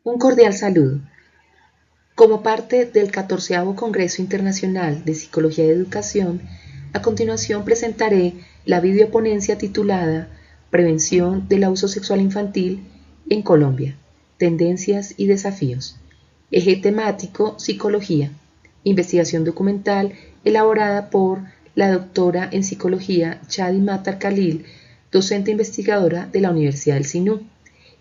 Un cordial saludo. Como parte del 14º Congreso Internacional de Psicología y Educación, a continuación presentaré la videoponencia titulada Prevención del abuso sexual infantil en Colombia, tendencias y desafíos. Eje temático, psicología. Investigación documental elaborada por la doctora en psicología Chadi Matar Khalil, docente investigadora de la Universidad del Sinú,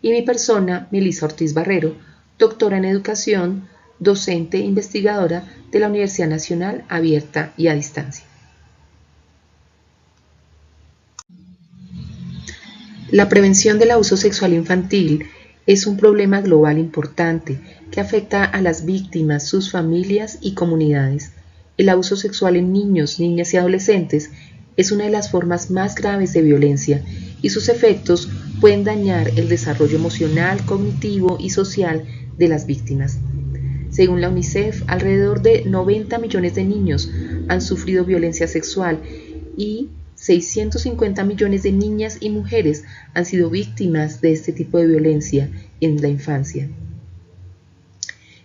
y mi persona, Melissa Ortiz Barrero, doctora en educación, docente e investigadora de la Universidad Nacional Abierta y a Distancia. La prevención del abuso sexual infantil es un problema global importante que afecta a las víctimas, sus familias y comunidades. El abuso sexual en niños, niñas y adolescentes es una de las formas más graves de violencia y sus efectos pueden dañar el desarrollo emocional, cognitivo y social de las víctimas. Según la UNICEF, alrededor de 90 millones de niños han sufrido violencia sexual y 650 millones de niñas y mujeres han sido víctimas de este tipo de violencia en la infancia.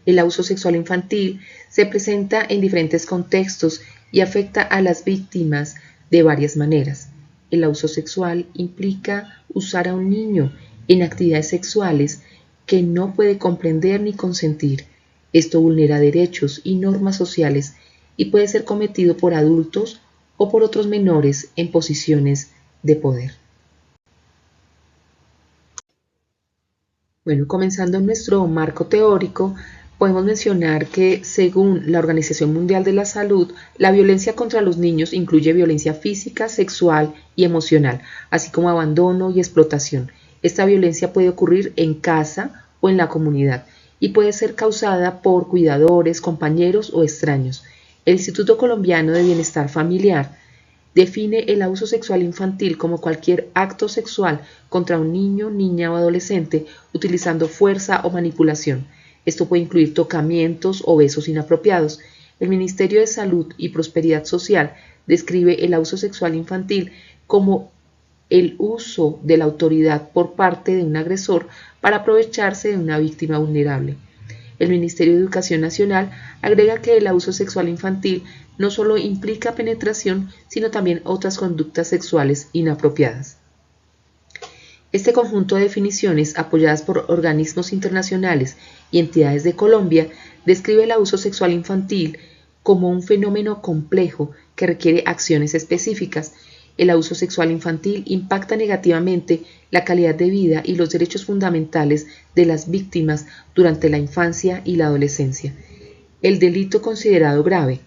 El abuso sexual infantil se presenta en diferentes contextos y afecta a las víctimas de varias maneras. El abuso sexual implica usar a un niño en actividades sexuales que no puede comprender ni consentir. Esto vulnera derechos y normas sociales y puede ser cometido por adultos o por otros menores en posiciones de poder. Bueno, comenzando nuestro marco teórico, podemos mencionar que según la Organización Mundial de la Salud, la violencia contra los niños incluye violencia física, sexual y emocional, así como abandono y explotación. Esta violencia puede ocurrir en casa o en la comunidad y puede ser causada por cuidadores, compañeros o extraños. El Instituto Colombiano de Bienestar Familiar define el abuso sexual infantil como cualquier acto sexual contra un niño, niña o adolescente utilizando fuerza o manipulación. Esto puede incluir tocamientos o besos inapropiados. El Ministerio de Salud y Prosperidad Social describe el abuso sexual infantil como el uso de la autoridad por parte de un agresor para aprovecharse de una víctima vulnerable. El Ministerio de Educación Nacional agrega que el abuso sexual infantil no solo implica penetración, sino también otras conductas sexuales inapropiadas. Este conjunto de definiciones, apoyadas por organismos internacionales y entidades de Colombia, describe el abuso sexual infantil como un fenómeno complejo que requiere acciones específicas. El abuso sexual infantil impacta negativamente la calidad de vida y los derechos fundamentales de las víctimas durante la infancia y la adolescencia. El delito considerado grave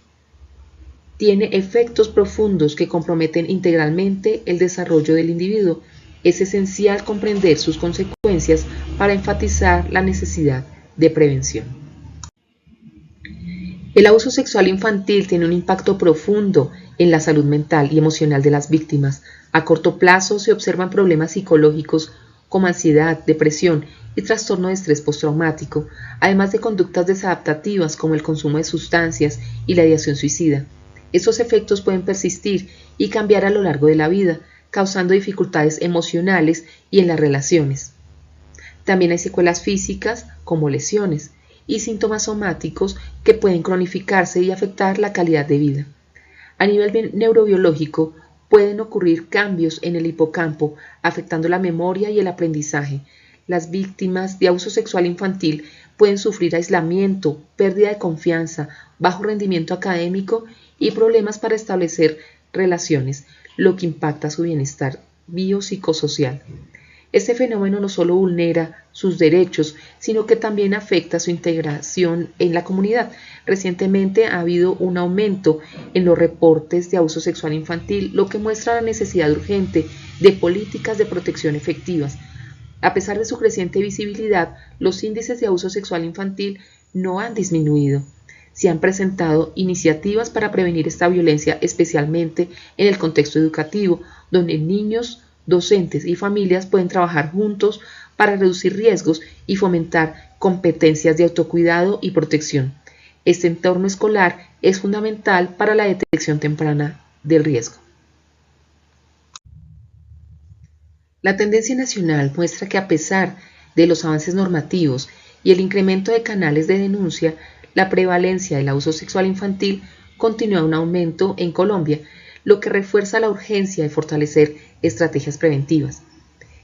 tiene efectos profundos que comprometen integralmente el desarrollo del individuo. Es esencial comprender sus consecuencias para enfatizar la necesidad de prevención. El abuso sexual infantil tiene un impacto profundo en la salud mental y emocional de las víctimas. A corto plazo se observan problemas psicológicos como ansiedad, depresión y trastorno de estrés postraumático, además de conductas desadaptativas como el consumo de sustancias y la ideación suicida. Estos efectos pueden persistir y cambiar a lo largo de la vida, causando dificultades emocionales y en las relaciones. También hay secuelas físicas como lesiones y síntomas somáticos que pueden cronificarse y afectar la calidad de vida. A nivel neurobiológico, pueden ocurrir cambios en el hipocampo, afectando la memoria y el aprendizaje. Las víctimas de abuso sexual infantil pueden sufrir aislamiento, pérdida de confianza, bajo rendimiento académico y problemas para establecer relaciones, lo que impacta su bienestar biopsicosocial. Este fenómeno no solo vulnera sus derechos, sino que también afecta su integración en la comunidad. Recientemente ha habido un aumento en los reportes de abuso sexual infantil, lo que muestra la necesidad urgente de políticas de protección efectivas. A pesar de su creciente visibilidad, los índices de abuso sexual infantil no han disminuido. Se han presentado iniciativas para prevenir esta violencia, especialmente en el contexto educativo, donde niños, docentes y familias pueden trabajar juntos para reducir riesgos y fomentar competencias de autocuidado y protección. Este entorno escolar es fundamental para la detección temprana del riesgo. La tendencia nacional muestra que a pesar de los avances normativos y el incremento de canales de denuncia, la prevalencia del abuso sexual infantil continúa un aumento en Colombia, lo que refuerza la urgencia de fortalecer estrategias preventivas.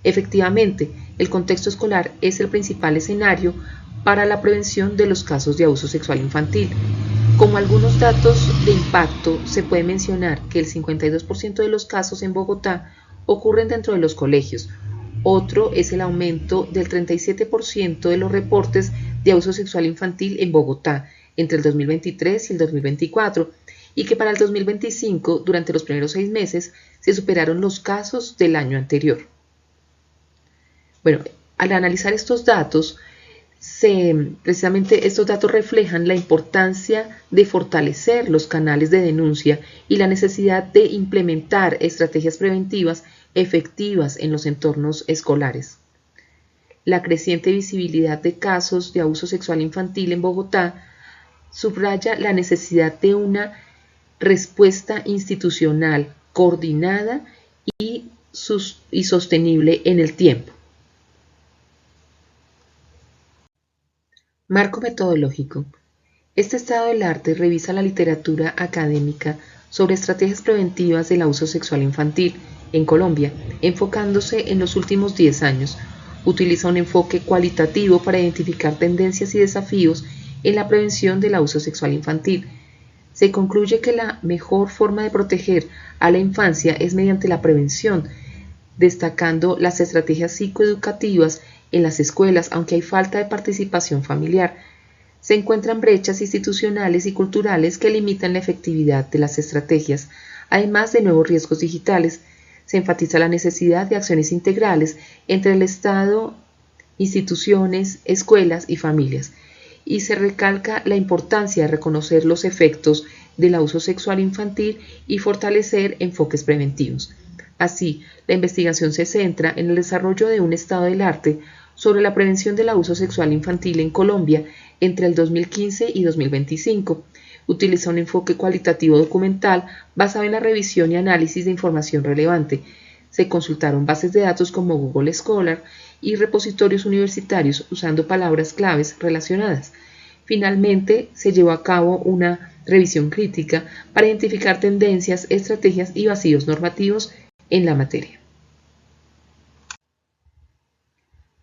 Efectivamente, el contexto escolar es el principal escenario para la prevención de los casos de abuso sexual infantil. Como algunos datos de impacto, se puede mencionar que el 52% de los casos en Bogotá ocurren dentro de los colegios. Otro es el aumento del 37% de los reportes de abuso sexual infantil en Bogotá entre el 2023 y el 2024, y que para el 2025, durante los primeros 6 meses, se superaron los casos del año anterior. Bueno, al analizar estos datos, precisamente estos datos reflejan la importancia de fortalecer los canales de denuncia y la necesidad de implementar estrategias preventivas efectivas en los entornos escolares. La creciente visibilidad de casos de abuso sexual infantil en Bogotá subraya la necesidad de una respuesta institucional coordinada y sostenible en el tiempo. Marco metodológico. Este estado del arte revisa la literatura académica sobre estrategias preventivas del abuso sexual infantil en Colombia, enfocándose en los últimos 10 años. Utiliza un enfoque cualitativo para identificar tendencias y desafíos en la prevención del abuso sexual infantil. Se concluye que la mejor forma de proteger a la infancia es mediante la prevención, destacando las estrategias psicoeducativas en las escuelas, aunque hay falta de participación familiar. Se encuentran brechas institucionales y culturales que limitan la efectividad de las estrategias, además de nuevos riesgos digitales. Se enfatiza la necesidad de acciones integrales entre el Estado, instituciones, escuelas y familias, y se recalca la importancia de reconocer los efectos del abuso sexual infantil y fortalecer enfoques preventivos. Así, la investigación se centra en el desarrollo de un estado del arte sobre la prevención del abuso sexual infantil en Colombia entre el 2015 y 2025. Utiliza un enfoque cualitativo documental basado en la revisión y análisis de información relevante. Se consultaron bases de datos como Google Scholar y repositorios universitarios usando palabras claves relacionadas. Finalmente, se llevó a cabo una revisión crítica para identificar tendencias, estrategias y vacíos normativos en la materia.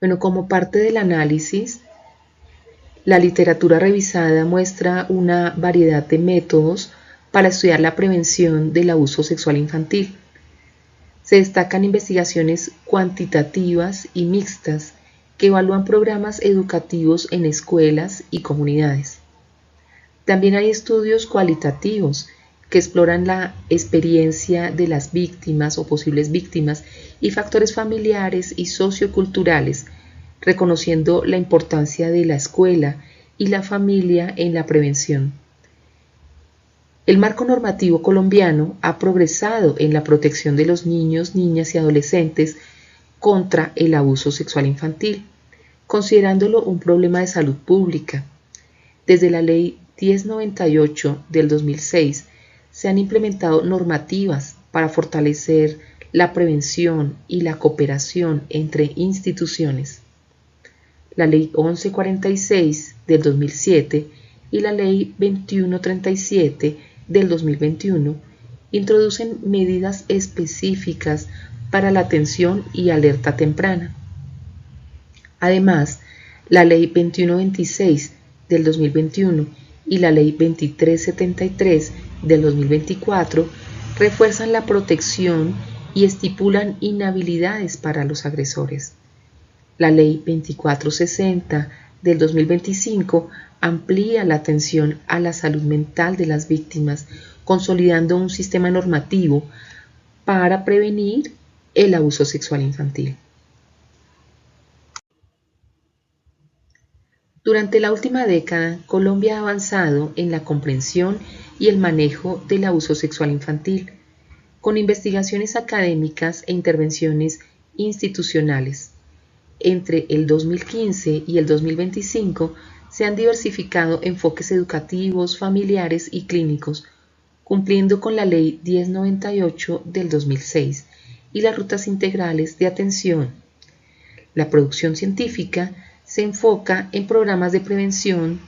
Bueno, como parte del análisis, la literatura revisada muestra una variedad de métodos para estudiar la prevención del abuso sexual infantil. Se destacan investigaciones cuantitativas y mixtas que evalúan programas educativos en escuelas y comunidades. También hay estudios cualitativos que exploran la experiencia de las víctimas o posibles víctimas y factores familiares y socioculturales, reconociendo la importancia de la escuela y la familia en la prevención. El marco normativo colombiano ha progresado en la protección de los niños, niñas y adolescentes contra el abuso sexual infantil, considerándolo un problema de salud pública. Desde la Ley 1098 del 2006 se han implementado normativas para fortalecer la prevención y la cooperación entre instituciones. La Ley 1146 del 2007 y la Ley 2137 del 2021 introducen medidas específicas para la atención y alerta temprana. Además, la Ley 2126 del 2021 y la Ley 2373 del 2024 refuerzan la protección y estipulan inhabilidades para los agresores. La Ley 2460 del 2025 amplía la atención a la salud mental de las víctimas, consolidando un sistema normativo para prevenir el abuso sexual infantil. Durante la última década, Colombia ha avanzado en la comprensión y el manejo del abuso sexual infantil, con investigaciones académicas e intervenciones institucionales. Entre el 2015 y el 2025 se han diversificado enfoques educativos, familiares y clínicos, cumpliendo con la Ley 1098 del 2006 y las rutas integrales de atención. La producción científica se enfoca en programas de prevención,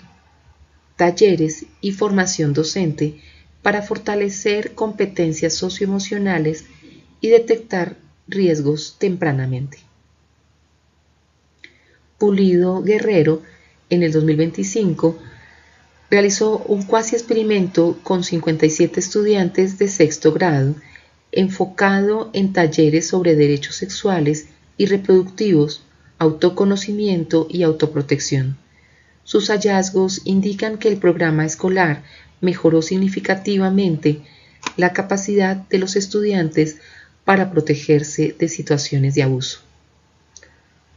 talleres y formación docente para fortalecer competencias socioemocionales y detectar riesgos tempranamente. Pulido Guerrero, en el 2025, realizó un cuasi experimento con 57 estudiantes de sexto grado enfocado en talleres sobre derechos sexuales y reproductivos, autoconocimiento y autoprotección. Sus hallazgos indican que el programa escolar mejoró significativamente la capacidad de los estudiantes para protegerse de situaciones de abuso.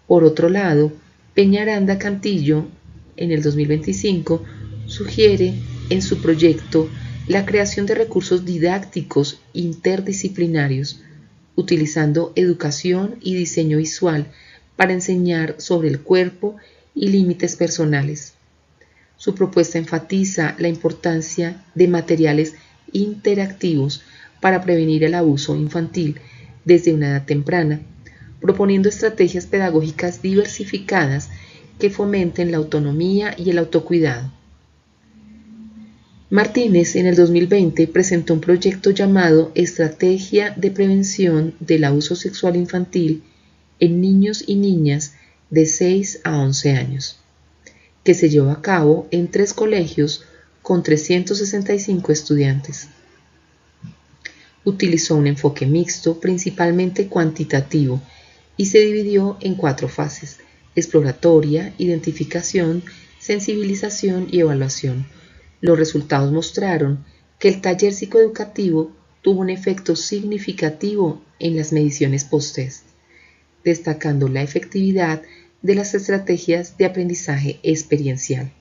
Por otro lado, Peñaranda Cantillo, en el 2025, sugiere en su proyecto la creación de recursos didácticos interdisciplinarios, utilizando educación y diseño visual para enseñar sobre el cuerpo y límites personales. Su propuesta enfatiza la importancia de materiales interactivos para prevenir el abuso infantil desde una edad temprana, proponiendo estrategias pedagógicas diversificadas que fomenten la autonomía y el autocuidado. Martínez, en el 2020, presentó un proyecto llamado Estrategia de Prevención del Abuso Sexual Infantil en niños y niñas de 6 a 11 años, que se llevó a cabo en 3 colegios con 365 estudiantes. Utilizó un enfoque mixto, principalmente cuantitativo, y se dividió en 4 fases: exploratoria, identificación, sensibilización y evaluación. Los resultados mostraron que el taller psicoeducativo tuvo un efecto significativo en las mediciones post-test, destacando la efectividad de las estrategias de aprendizaje experiencial.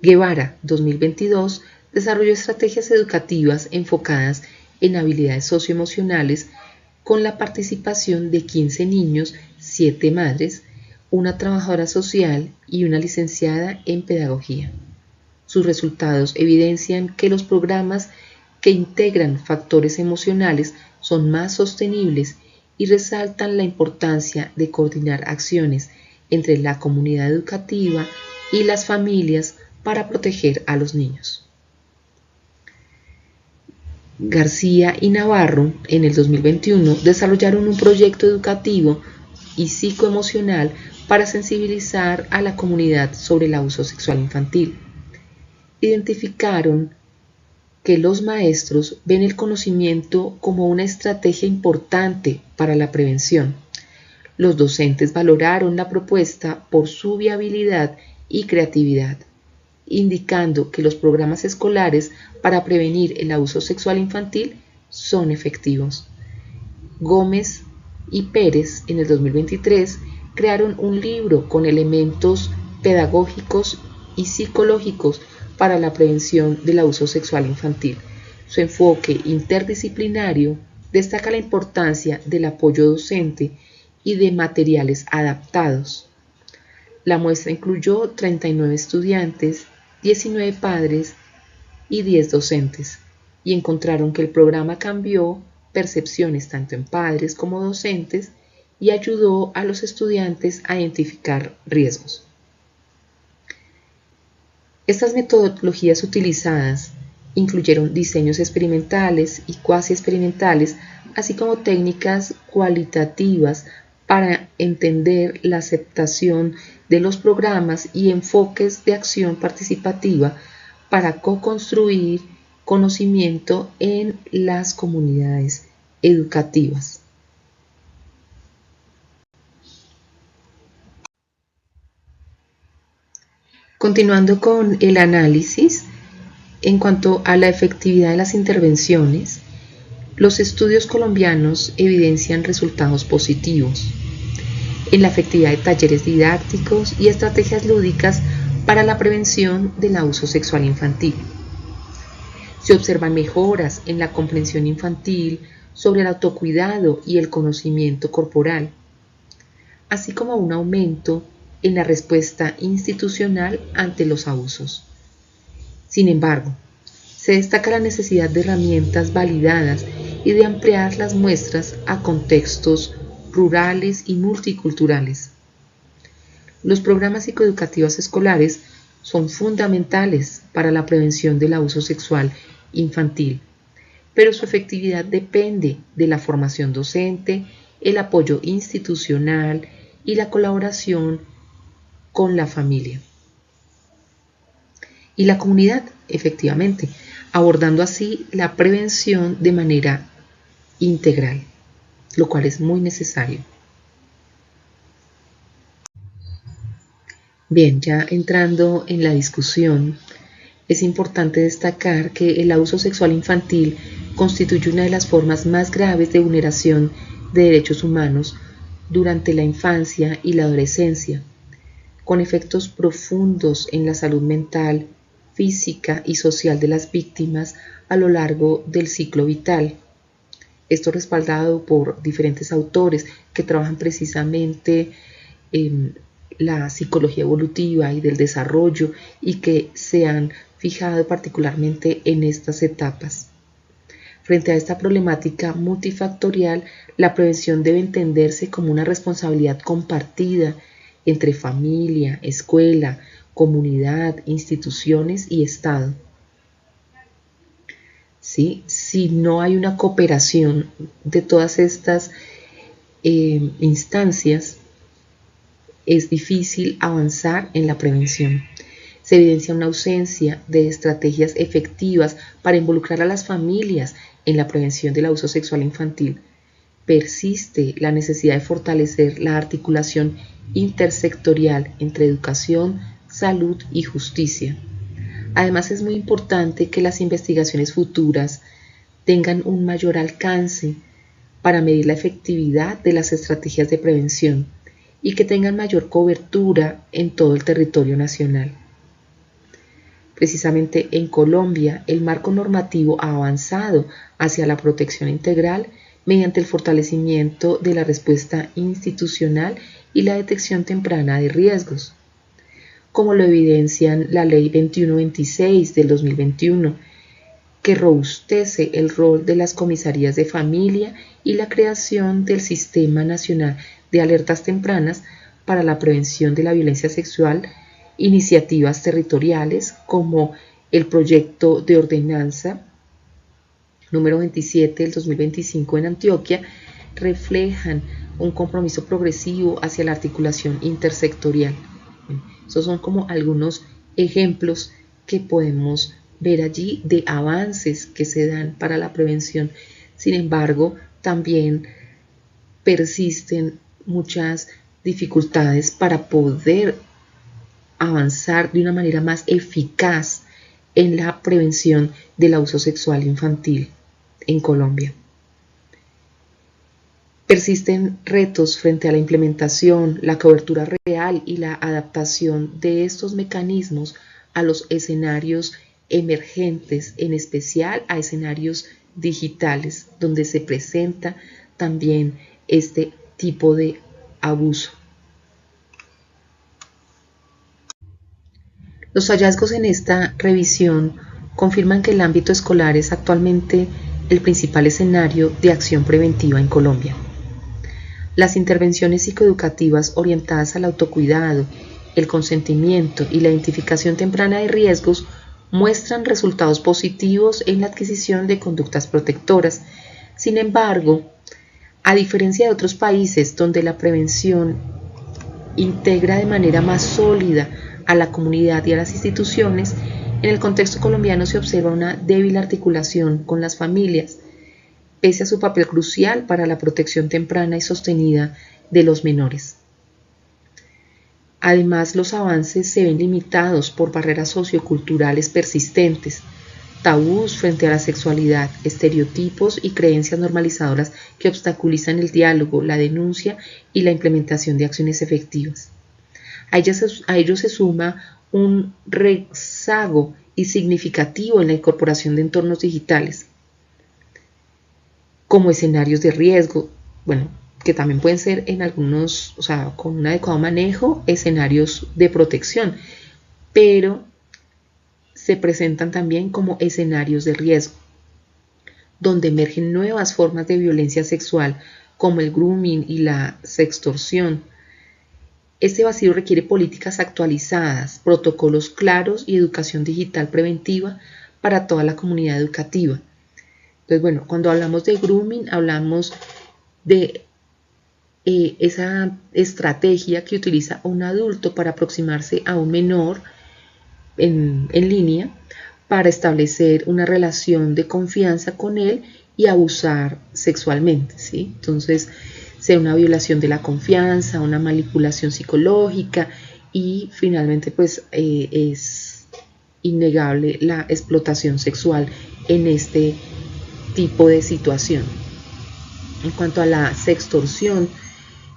Guevara, 2022, desarrolló estrategias educativas enfocadas en habilidades socioemocionales con la participación de 15 niños, 7 madres, una trabajadora social y una licenciada en pedagogía. Sus resultados evidencian que los programas que integran factores emocionales son más sostenibles y resaltan la importancia de coordinar acciones entre la comunidad educativa y las familias para proteger a los niños. García y Navarro, en el 2021, desarrollaron un proyecto educativo y psicoemocional para sensibilizar a la comunidad sobre el abuso sexual infantil. Identificaron que los maestros ven el conocimiento como una estrategia importante para la prevención. Los docentes valoraron la propuesta por su viabilidad y creatividad, indicando que los programas escolares para prevenir el abuso sexual infantil son efectivos. Gómez y Pérez, en el 2023, crearon un libro con elementos pedagógicos y psicológicos para la prevención del abuso sexual infantil. Su enfoque interdisciplinario destaca la importancia del apoyo docente y de materiales adaptados. La muestra incluyó 39 estudiantes, 19 padres y 10 docentes, y encontraron que el programa cambió percepciones tanto en padres como docentes y ayudó a los estudiantes a identificar riesgos. Estas metodologías utilizadas incluyeron diseños experimentales y cuasi experimentales, así como técnicas cualitativas para entender la aceptación de los programas y enfoques de acción participativa para co-construir conocimiento en las comunidades educativas. Continuando con el análisis, en cuanto a la efectividad de las intervenciones, los estudios colombianos evidencian resultados positivos en la efectividad de talleres didácticos y estrategias lúdicas para la prevención del abuso sexual infantil. Se observan mejoras en la comprensión infantil sobre el autocuidado y el conocimiento corporal, así como un aumento en la respuesta institucional ante los abusos. Sin embargo, se destaca la necesidad de herramientas validadas y de ampliar las muestras a contextos rurales y multiculturales. Los programas psicoeducativos escolares son fundamentales para la prevención del abuso sexual infantil, pero su efectividad depende de la formación docente, el apoyo institucional y la colaboración con la familia y la comunidad, efectivamente, abordando así la prevención de manera integral, lo cual es muy necesario. Bien, ya entrando en la discusión, es importante destacar que el abuso sexual infantil constituye una de las formas más graves de vulneración de derechos humanos durante la infancia y la adolescencia, con efectos profundos en la salud mental, física y social de las víctimas a lo largo del ciclo vital. Esto respaldado por diferentes autores que trabajan precisamente en la psicología evolutiva y del desarrollo y que se han fijado particularmente en estas etapas. Frente a esta problemática multifactorial, la prevención debe entenderse como una responsabilidad compartida entre familia, escuela, comunidad, instituciones y Estado. ¿Sí? Si no hay una cooperación de todas estas instancias, es difícil avanzar en la prevención. Se evidencia una ausencia de estrategias efectivas para involucrar a las familias en la prevención del abuso sexual infantil. Persiste la necesidad de fortalecer la articulación intersectorial entre educación, salud y justicia. Además, es muy importante que las investigaciones futuras tengan un mayor alcance para medir la efectividad de las estrategias de prevención y que tengan mayor cobertura en todo el territorio nacional. Precisamente en Colombia, el marco normativo ha avanzado hacia la protección integral mediante el fortalecimiento de la respuesta institucional y la detección temprana de riesgos, como lo evidencian la Ley 2126 del 2021, que robustece el rol de las comisarías de familia y la creación del Sistema Nacional de Alertas Tempranas para la Prevención de la Violencia Sexual, iniciativas territoriales como el proyecto de ordenanza número 27 del 2025 en Antioquia, reflejan un compromiso progresivo hacia la articulación intersectorial. Esos son como algunos ejemplos que podemos ver allí de avances que se dan para la prevención. Sin embargo, también persisten muchas dificultades para poder avanzar de una manera más eficaz en la prevención del abuso sexual infantil en Colombia. Persisten retos frente a la implementación, la cobertura real y la adaptación de estos mecanismos a los escenarios emergentes, en especial a escenarios digitales, donde se presenta también este tipo de abuso. Los hallazgos en esta revisión confirman que el ámbito escolar es actualmente el principal escenario de acción preventiva en Colombia. Las intervenciones psicoeducativas orientadas al autocuidado, el consentimiento y la identificación temprana de riesgos muestran resultados positivos en la adquisición de conductas protectoras. Sin embargo, a diferencia de otros países donde la prevención integra de manera más sólida a la comunidad y a las instituciones, en el contexto colombiano se observa una débil articulación con las familias, pese a su papel crucial para la protección temprana y sostenida de los menores. Además, los avances se ven limitados por barreras socioculturales persistentes, tabús frente a la sexualidad, estereotipos y creencias normalizadoras que obstaculizan el diálogo, la denuncia y la implementación de acciones efectivas. A ello se suma un rezago y significativo en la incorporación de entornos digitales como escenarios de riesgo, que también pueden ser en algunos, con un adecuado manejo, escenarios de protección, pero se presentan también como escenarios de riesgo, donde emergen nuevas formas de violencia sexual como el grooming y la sextorsión. Este vacío requiere políticas actualizadas, protocolos claros y educación digital preventiva para toda la comunidad educativa. Entonces, bueno, cuando hablamos de grooming, hablamos de esa estrategia que utiliza un adulto para aproximarse a un menor en línea para establecer una relación de confianza con él y abusar sexualmente, ¿sí? Entonces, sea una violación de la confianza, una manipulación psicológica y finalmente pues es innegable la explotación sexual en este tipo de situación. En cuanto a la sextorsión,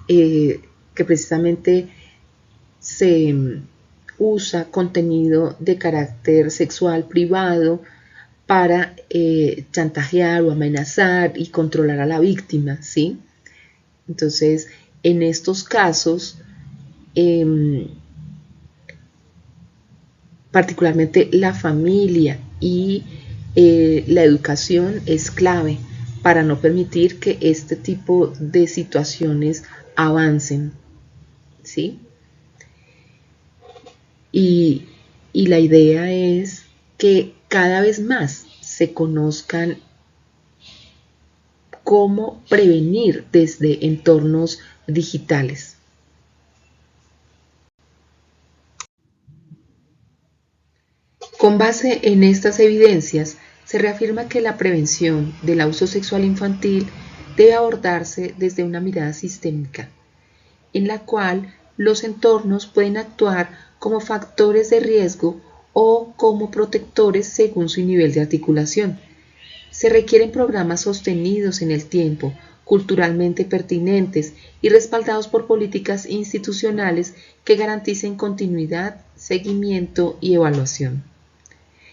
que precisamente se usa contenido de carácter sexual privado para chantajear o amenazar y controlar a la víctima, ¿sí? Entonces, en estos casos, particularmente la familia y la educación es clave para no permitir que este tipo de situaciones avancen, ¿sí? Y la idea es que cada vez más se conozcan cómo prevenir desde entornos digitales. Con base en estas evidencias, se reafirma que la prevención del abuso sexual infantil debe abordarse desde una mirada sistémica, en la cual los entornos pueden actuar como factores de riesgo o como protectores según su nivel de articulación. Se requieren programas sostenidos en el tiempo, culturalmente pertinentes y respaldados por políticas institucionales que garanticen continuidad, seguimiento y evaluación.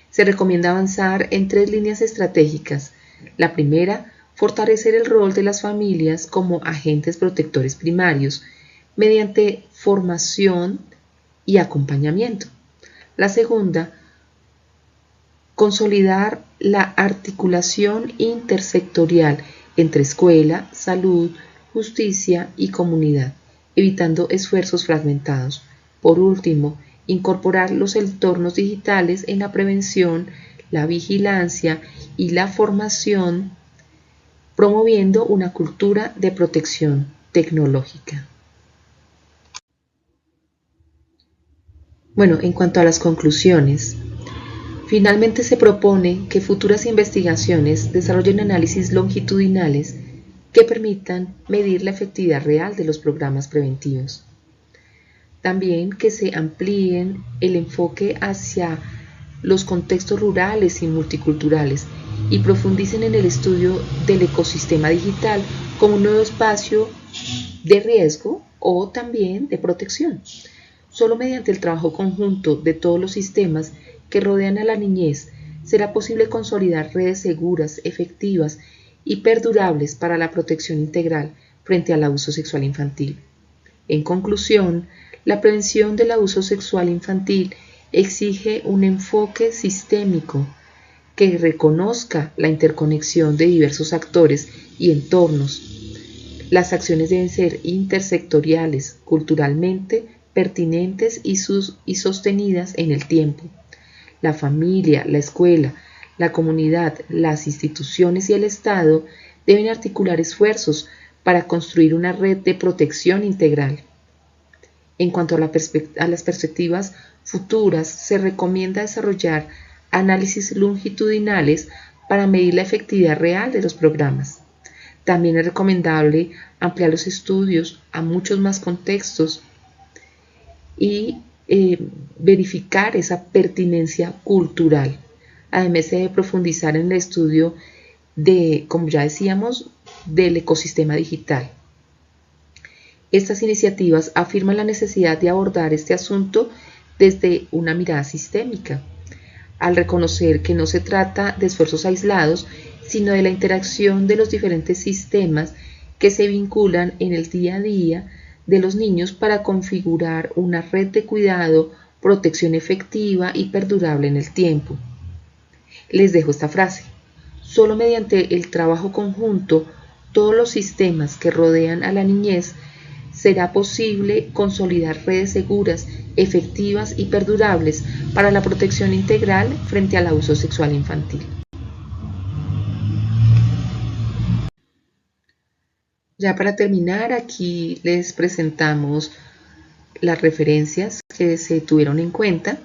Se recomienda avanzar en 3 líneas estratégicas. La primera, fortalecer el rol de las familias como agentes protectores primarios mediante formación y acompañamiento. La segunda, consolidar la articulación intersectorial entre escuela, salud, justicia y comunidad, evitando esfuerzos fragmentados. Por último, incorporar los entornos digitales en la prevención, la vigilancia y la formación, promoviendo una cultura de protección tecnológica. Bueno, en cuanto a las conclusiones, finalmente se propone que futuras investigaciones desarrollen análisis longitudinales que permitan medir la efectividad real de los programas preventivos. También que se amplíen el enfoque hacia los contextos rurales y multiculturales y profundicen en el estudio del ecosistema digital como un nuevo espacio de riesgo o también de protección. Solo mediante el trabajo conjunto de todos los sistemas que rodean a la niñez será posible consolidar redes seguras, efectivas y perdurables para la protección integral frente al abuso sexual infantil. En conclusión, la prevención del abuso sexual infantil exige un enfoque sistémico que reconozca la interconexión de diversos actores y entornos. Las acciones deben ser intersectoriales, culturalmente pertinentes y sostenidas en el tiempo. La familia, la escuela, la comunidad, las instituciones y el Estado deben articular esfuerzos para construir una red de protección integral. En cuanto a las perspectivas futuras, se recomienda desarrollar análisis longitudinales para medir la efectividad real de los programas. También es recomendable ampliar los estudios a muchos más contextos y verificar esa pertinencia cultural. Además, se debe profundizar en el estudio de, como ya decíamos, del ecosistema digital. Estas iniciativas afirman la necesidad de abordar este asunto desde una mirada sistémica, al reconocer que no se trata de esfuerzos aislados, sino de la interacción de los diferentes sistemas que se vinculan en el día a día de los niños para configurar una red de cuidado, protección efectiva y perdurable en el tiempo. Les dejo esta frase: solo mediante el trabajo conjunto todos los sistemas que rodean a la niñez, será posible consolidar redes seguras, efectivas y perdurables para la protección integral frente al abuso sexual infantil. Ya para terminar, aquí les presentamos las referencias que se tuvieron en cuenta.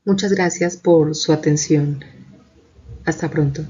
Muchas gracias por su atención. Hasta pronto.